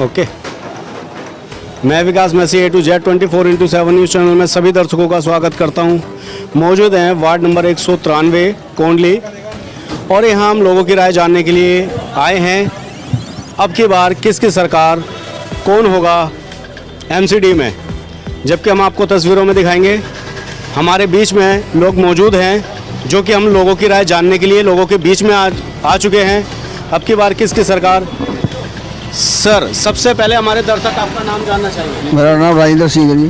Okay. मैं Vikas Massey A to Z 24/7 news channel में सभी दर्शकों का स्वागत करता हूं। मौजूद हैं वार्ड नंबर 193 कोंडली, और यहाँ हम लोगों की राय जानने के लिए आए हैं। अब की बार किसकी सरकार, कौन होगा MCD में, जबकि हम आपको तस्वीरों में दिखाएंगे। हमारे बीच में लोग मौजूद हैं जो कि हम लोगों की राय जानने के लिए लोगों के बीच में आ चुके हैं। अब की बार किसकी सरकार। सर, सबसे पहले हमारे दर्शक आपका नाम जानना चाहेंगे। मेरा नाम राजेंद्र सिंह है जी,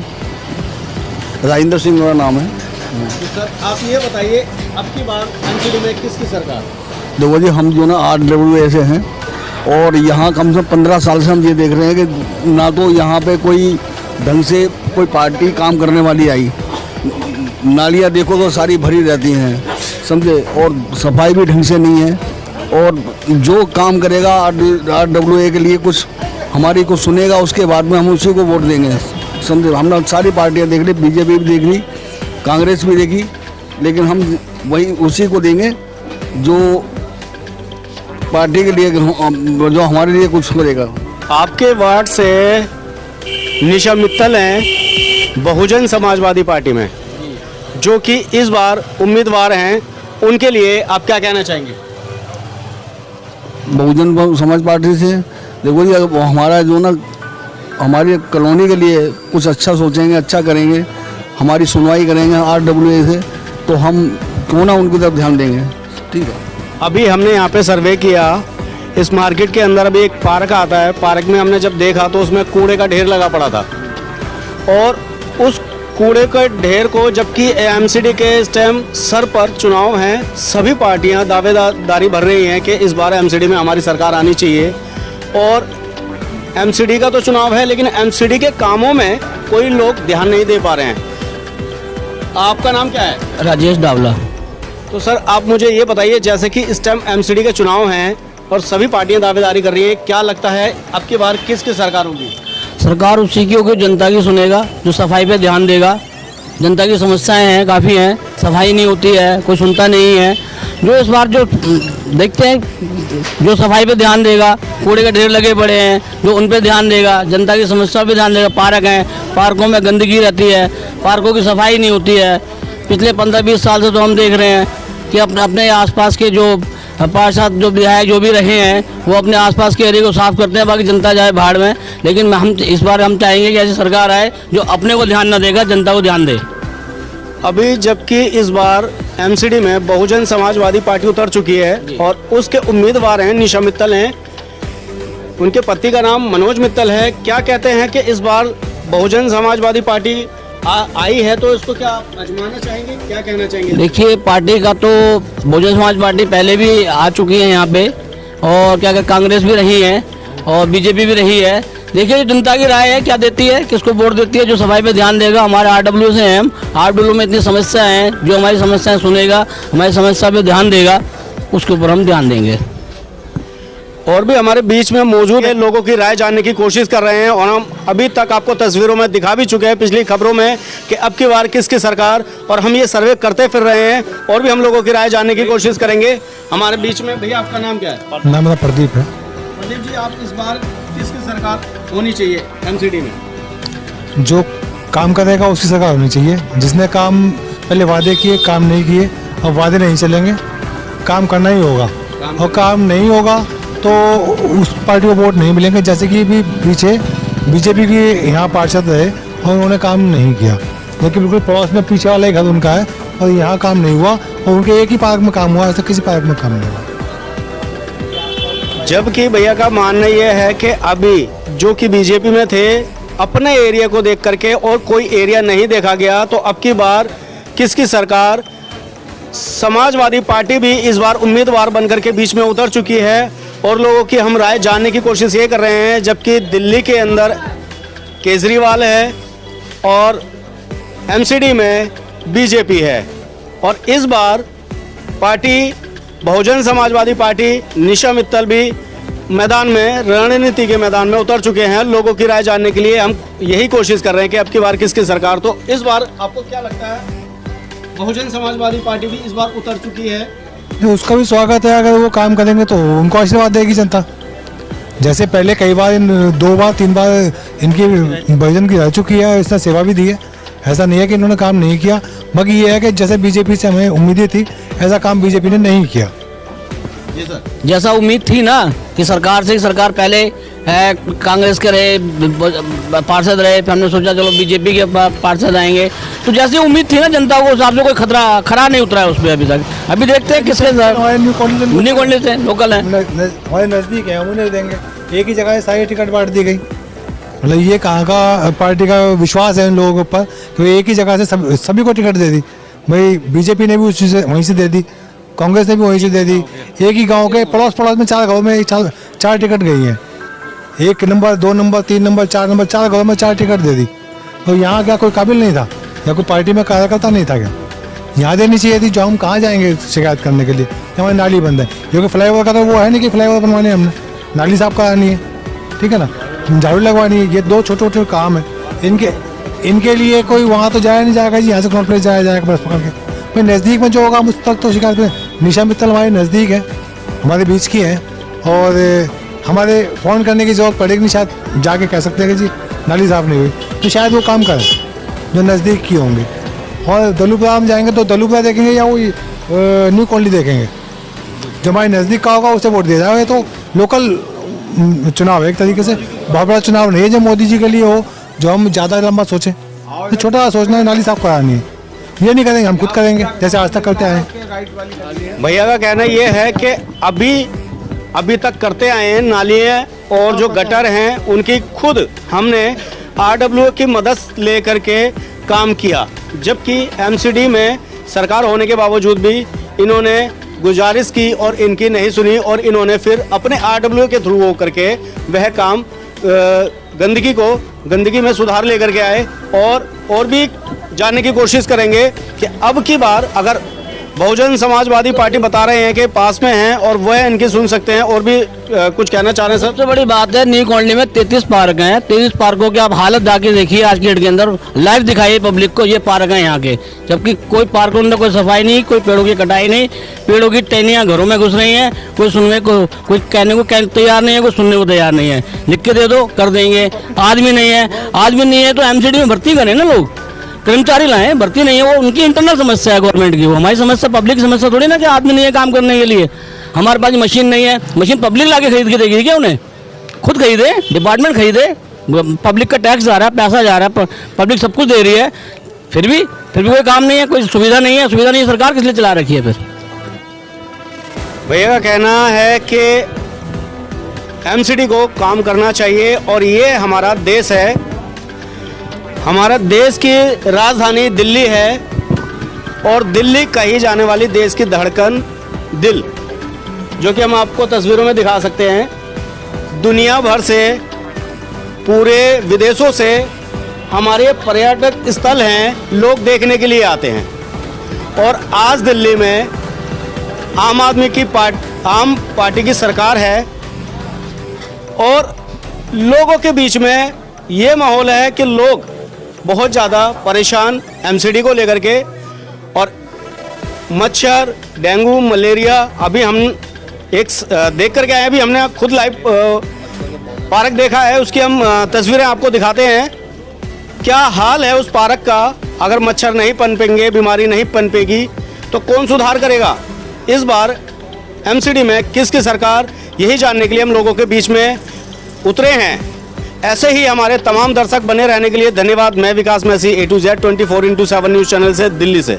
राजेंद्र सिंह मेरा नाम है। तो सर आप ये बताइए, अब की बार MCD में किसकी सरकार। देखो जी, हम जो ना RWA से हैं और यहाँ कम से कम 15 साल से हम ये देख रहे हैं कि ना तो यहाँ पे कोई ढंग से कोई पार्टी काम करने वाली आई। नालियाँ देखो तो सारी भरी रहती हैं, समझे, और सफाई भी ढंग से नहीं है। और जो काम करेगा RWA के लिए कुछ हमारी कुछ सुनेगा, उसके बाद में हम उसी को वोट देंगे, समझे। हमने सारी पार्टियां देख ली, BJP भी देख ली, कांग्रेस भी देखी, लेकिन हम वही उसी को देंगे जो पार्टी के लिए, जो हमारे लिए कुछ करेगा। आपके वार्ड से निशा मित्तल हैं बहुजन समाजवादी पार्टी में, जो कि इस बार उम्मीदवार हैं, उनके लिए आप क्या कहना चाहेंगे। बहुजन समाज पार्टी से देखो जी, हमारा जो ना हमारी कॉलोनी के लिए कुछ अच्छा सोचेंगे, अच्छा करेंगे, हमारी सुनवाई करेंगे RWA से, तो हम क्यों ना उनकी तरफ ध्यान देंगे। ठीक है। अभी हमने यहाँ पे सर्वे किया, इस मार्केट के अंदर अभी एक पार्क आता है। पार्क में हमने जब देखा तो उसमें कूड़े का ढेर लगा पड़ा था, और उस कूड़े के ढेर को, जबकि MCD के इस टाइम सर पर चुनाव हैं, सभी पार्टियां दावेदारी भर रही हैं कि इस बार MCD में हमारी सरकार आनी चाहिए। और MCD का तो चुनाव है, लेकिन MCD के कामों में कोई लोग ध्यान नहीं दे पा रहे हैं। आपका नाम क्या है। राजेश डावला। तो सर आप मुझे ये बताइए, जैसे कि इस टाइम MCD के चुनाव हैं और सभी पार्टियां दावेदारी कर रही हैं, क्या लगता है अब की बार किसकी सरकार होगी। सरकार उसी की होगी जनता की सुनेगा, जो सफाई पे ध्यान देगा। जनता की समस्याएं हैं, काफ़ी हैं, सफाई नहीं होती है, कोई सुनता नहीं है। जो इस बार जो देखते हैं, जो सफाई पे ध्यान देगा, कूड़े के ढेर लगे पड़े हैं, जो उन पे ध्यान देगा, जनता की समस्या पे ध्यान देगा। पार्क हैं, पार्कों में गंदगी रहती है, पार्कों की सफाई नहीं होती है। पिछले 15-20 साल से तो हम देख रहे हैं कि अपने आसपास के जो पार्षद, जो विधायक जो भी रहे हैं, वो अपने आसपास के एरिया को साफ करते हैं, बाकी जनता जाए भाड़ में। लेकिन हम इस बार हम चाहेंगे कि ऐसी सरकार आए जो अपने को ध्यान न देगा, जनता को ध्यान दे। अभी जबकि इस बार MCD में बहुजन समाजवादी पार्टी उतर चुकी है और उसके उम्मीदवार हैं निशा मित्तल हैं, उनके पति का नाम मनोज मित्तल है। क्या कहते हैं कि इस बार बहुजन समाजवादी पार्टी आई है, तो इसको क्या आजमाना चाहेंगे, क्या कहना चाहेंगे। देखिए, पार्टी का तो बहुजन समाज पार्टी पहले भी आ चुकी है यहाँ पे, और क्या कांग्रेस भी रही है और BJP भी रही है। देखिए, जनता की राय है, क्या देती है, किसको वोट देती है। जो सफाई पे ध्यान देगा, हमारे RWA से हैं हम, RWA में इतनी समस्या हैं, जो हमारी समस्याएं सुनेगा, हमारी समस्या पे ध्यान देगा, उसके ऊपर हम ध्यान देंगे। और भी हमारे बीच में मौजूद है, लोगों की राय जानने की कोशिश कर रहे हैं, और हम अभी तक आपको तस्वीरों में दिखा भी चुके हैं पिछली खबरों में कि अब की बार किसकी सरकार, और हम ये सर्वे करते फिर रहे हैं और भी हम लोगों की राय जानने की कोशिश करेंगे। हमारे बीच में भैया, आपका नाम क्या है। नाम मेरा प्रदीप है। प्रदीप जी, आप इस बार किसकी सरकार होनी चाहिए MCD में। जो काम करेगा उसकी सरकार होनी चाहिए। जिसने काम पहले वादे किए, काम नहीं किए, अब वादे नहीं चलेंगे, काम करना ही होगा। और काम नहीं होगा तो उस पार्टी को वोट नहीं मिलेंगे। जैसे कि भी पीछे BJP की यहाँ पार्षद रहे और उन्होंने काम नहीं किया, लेकिन बिल्कुल पड़ोस में पीछे वाला ही घर उनका है और यहाँ काम नहीं हुआ, और उनके एक ही पार्क में काम हुआ, ऐसा किसी पार्क में काम नहीं हुआ। जबकि भैया का मानना यह है कि अभी जो कि BJP में थे, अपने एरिया को देख करके और कोई एरिया नहीं देखा गया, तो अब की बार किसकी सरकार। समाजवादी पार्टी भी इस बार उम्मीदवार बनकर के बीच में उतर चुकी है और लोगों की हम राय जानने की कोशिश ये कर रहे हैं। जबकि दिल्ली के अंदर केजरीवाल है और MCD में BJP है, और इस बार पार्टी बहुजन समाजवादी पार्टी निशा मित्तल भी मैदान में, रणनीति के मैदान में उतर चुके हैं। लोगों की राय जानने के लिए हम यही कोशिश कर रहे हैं कि अब की बार किसकी सरकार। तो इस बार आपको क्या लगता है, बहुजन समाजवादी पार्टी भी इस बार उतर चुकी है, उसका भी स्वागत है। अगर वो काम करेंगे तो उनको आशीर्वाद देगी जनता। जैसे पहले कई बार 2 बार 3 बार इनकी वर्जन की रह चुकी है, इसने सेवा भी दी है, ऐसा नहीं है कि इन्होंने काम नहीं किया। बाकी ये है कि जैसे बीजेपी से हमें उम्मीदें थी, ऐसा काम बीजेपी ने नहीं किया। जैसा उम्मीद थी ना कि सरकार से, सरकार पहले है कांग्रेस के रहे पार्षद रहे, फिर हमने सोचा चलो बीजेपी के पार्षद आएंगे, तो जैसी उम्मीद थी ना जनता को, उस हिसाब से कोई खरा नहीं उतरा है उस पर अभी तक। अभी देखते हैं किसके न्यू कॉलेज से लोकल है, हमारे नज़दीक है, हम उन्हें देंगे। एक ही जगह से सारी टिकट बांट दी गई। मतलब ये कहाँ का पार्टी का विश्वास है इन लोगों के ऊपर कि एक ही जगह से सभी को टिकट दे दी। भाई बीजेपी ने भी उसी से वहीं से दे दी, कांग्रेस ने भी वहीं से दे दी। एक ही गांव के पड़ोस में 4 गाँव में 4 टिकट गई हैं। 1 नंबर 2 नंबर 3 नंबर 4 नंबर 4 गाँव में 4 टिकट दे दी। तो यहाँ क्या कोई काबिल नहीं था या कोई पार्टी में कार्यकर्ता नहीं था क्या? यहाँ देनी चाहिए थी। जो हम कहाँ जाएंगे शिकायत करने के लिए, हमारी नाली बंद है, क्योंकि फ्लाईओवर का तो वो है नहीं कि फ्लाईओवर बनवाने हमने, नाली साफ करानी है, ठीक है ना, झाड़ू लगवानी है। ये 2 छोटे काम है। इनके लिए कोई वहाँ तो जाया नहीं जाएगा जी, यहाँ से कॉन्फ्रेंस जाया जाएगा बस पकड़ के। भाई नज़दीक में जो होगा हम उस तक तो शिकायत करें। निशा मित्तल हमारे नज़दीक है, हमारे बीच की है, और हमारे फ़ोन करने की ज़रूरत पड़ेगी नहीं, शायद जाके कह सकते हैं कि जी नाली साफ़ नहीं हुई, तो शायद वो काम करें जो नज़दीक की होंगे। और दलूपुरा हम जाएंगे तो दलूपुरा देखेंगे या वो न्यू कॉलोनी देखेंगे, जो हमारे नज़दीक का होगा उसे वोट दिया जाएगा। ये तो लोकल चुनाव है एक तरीके से, बहुत बड़ा चुनाव नहीं है जो मोदी जी के लिए हो, जो हम ज़्यादा लंबा सोचें। तो छोटा सोचना है, नाली साफ करानी है, ये नहीं करेंगे, हम खुद करेंगे जैसे आज तक करते आए हैं। भैया का कहना ये है कि अभी तक करते आए हैं। नाली और जो गटर हैं उनकी खुद हमने RWO की मदद लेकर के काम किया, जबकि MCD में सरकार होने के बावजूद भी इन्होंने गुजारिश की और इनकी नहीं सुनी, और इन्होंने फिर अपने RWO के थ्रू हो करके वह काम गंदगी में सुधार लेकर के आए। और भी जानने की कोशिश करेंगे कि अब की बार अगर बहुजन समाजवादी पार्टी बता रहे हैं कि पास में हैं और वह इनकी सुन सकते हैं। और भी कुछ कहना चाह रहे हैं सर? सबसे बड़ी बात है, न्यू कॉलोनी में 33 पार्क हैं। 33 पार्कों की आप हालत जाके देखिए आज की डेट के अंदर, लाइव दिखाइए पब्लिक को, ये पार्क हैं यहाँ के, जबकि कोई पार्कों में कोई सफाई नहीं, कोई पेड़ों की कटाई नहीं, पेड़ों की टहनियाँ घरों में घुस रही हैं, कोई सुनने को, कोई कहने को तैयार नहीं है, कोई सुनने को तैयार नहीं है। लिख के दे दो कर देंगे, आदमी नहीं है तो MCD में भर्ती करें ना, लोग कर्मचारी लाएं, भर्ती नहीं है, वो उनकी इंटरनल समस्या है गवर्नमेंट की, वो हमारी समस्या, पब्लिक समस्या थोड़ी ना कि आदमी नहीं है काम करने के लिए। हमारे पास मशीन नहीं है, मशीन पब्लिक लाके खरीद के देगी क्या? उन्हें खुद खरीदे, डिपार्टमेंट खरीदे, पब्लिक का टैक्स जा रहा है, पैसा जा रहा है, पब्लिक सब कुछ दे रही है, फिर भी कोई काम नहीं है, कोई सुविधा नहीं है, सरकार किस लिए चला रखी है? फिर भैया का कहना है कि MCD को काम करना चाहिए, और ये हमारा देश है, हमारा देश की राजधानी दिल्ली है, और दिल्ली कही जाने वाली देश की धड़कन दिल, जो कि हम आपको तस्वीरों में दिखा सकते हैं। दुनिया भर से, पूरे विदेशों से हमारे पर्यटक स्थल हैं, लोग देखने के लिए आते हैं। और आज दिल्ली में आम पार्टी की सरकार है, और लोगों के बीच में ये माहौल है कि लोग बहुत ज़्यादा परेशान MCD को लेकर के, और मच्छर, डेंगू, मलेरिया, अभी हम एक देख करके आए, अभी हमने खुद लाइव पार्क देखा है, उसकी हम तस्वीरें आपको दिखाते हैं। क्या हाल है उस पार्क का? अगर मच्छर नहीं पनपेंगे, बीमारी नहीं पनपेगी, तो कौन सुधार करेगा? इस बार MCD में किसकी सरकार, यही जानने के लिए हम लोगों के बीच में उतरे हैं। ऐसे ही हमारे तमाम दर्शक बने रहने के लिए धन्यवाद। मैं Vikas Massey, A to Z 24x7 news channel से, दिल्ली से।